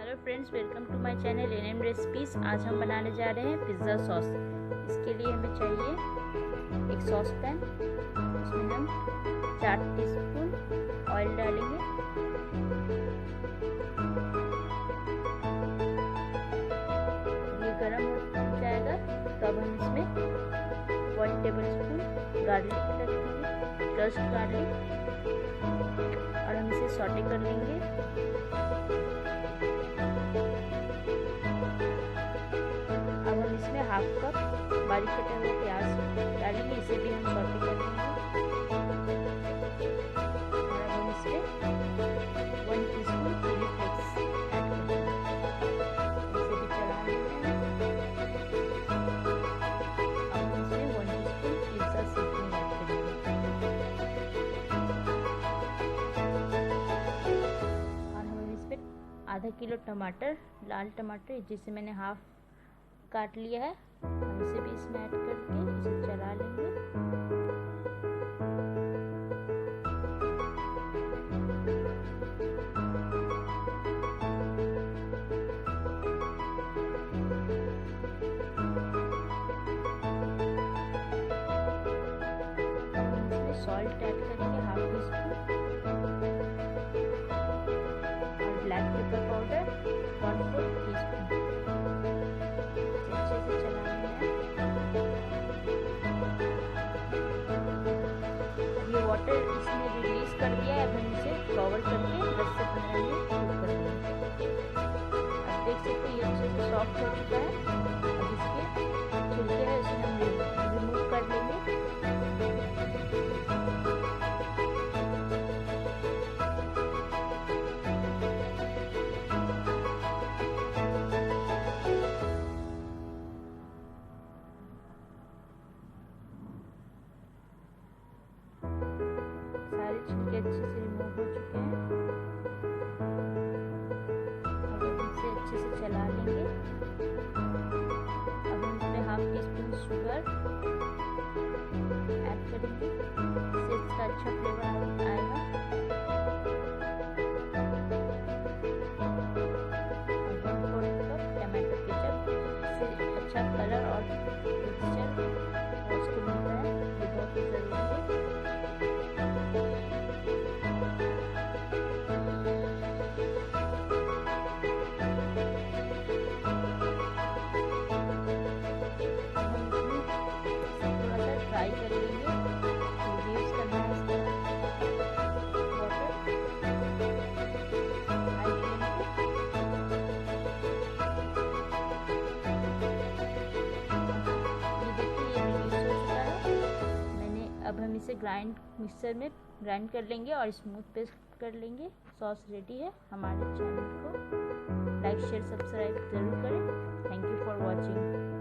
Hello friends, welcome to my channel NM recipes. आज हम बनाने जा रहे हैं पिज़्ज़ा सॉस। इसके लिए हमें चाहिए एक सॉस पैन। उसमें हम 4 टीस्पून ऑयल डालेंगे। ये गरम हो जाएगा तो अब हम इसमें 1 टेबलस्पून गार्लिक रखेंगे, क्रश्ड गार्लिक, और हम इसे सॉटे कर लेंगे। अब हम इसमें हाफ कप बारीक कटा हुआ प्याज डालेंगे, इसे भी हम सॉटे कर लेंगे। और अब हम इसमें 1 टीस्पून चिली फ्लेक्स ऐड करेंगे, इसे भी चला लेंगे। अब हम इसमें 1 टीस्पून पिज़्ज़ा सीजनिंग ऐड करेंगे। और हम इसमें आधा किलो टमाटर, लाल टमाटर, जिसे मैंने हाफ काट लिया है, हम इसे भी इसमें ऐड करके इसे चला लेंगे। इसमें सॉल्ट ऐड करेंगे, हाफ टीस्पून, और black pepper powder 1/4 teaspoon. Water इसने रिलीज कर दिया है। अब हम इसे कवर करके 10 से 15 मिनट कुक कर देंगे। आप देख सकते हैं ये अच्छे से सॉफ्ट हो चुका है। अब इसके छिलके हैं उसे हम रिमूव कर लेंगे। सारे छिलके अच्छे से रिमूव हो चुके हैं। अब हम इसे अच्छे से चला लेंगे। अब हम इसमें हाफ टीस्पून शुगर ऐड करेंगे, इससे इसका अच्छा फ्लेवर आएगा। और 1/4 कप टमाटो केचप, इससे अच्छा कलर और टेक्सचर उसको मिलता है, ये बहुत ही ज़रूरी है। फ्राई कर लेंगे, यूज करना है इसका वाटर हाई फ्लेम पे। ये देखिए ये रिड्यूस हो चुका है। अब हम इसे मिक्सर में ग्राइंड कर लेंगे और स्मूथ पेस्ट कर लेंगे। सॉस रेडी है। हमारे चैनल को लाइक शेयर सब्सक्राइब जरूर करें। Thank you for watching.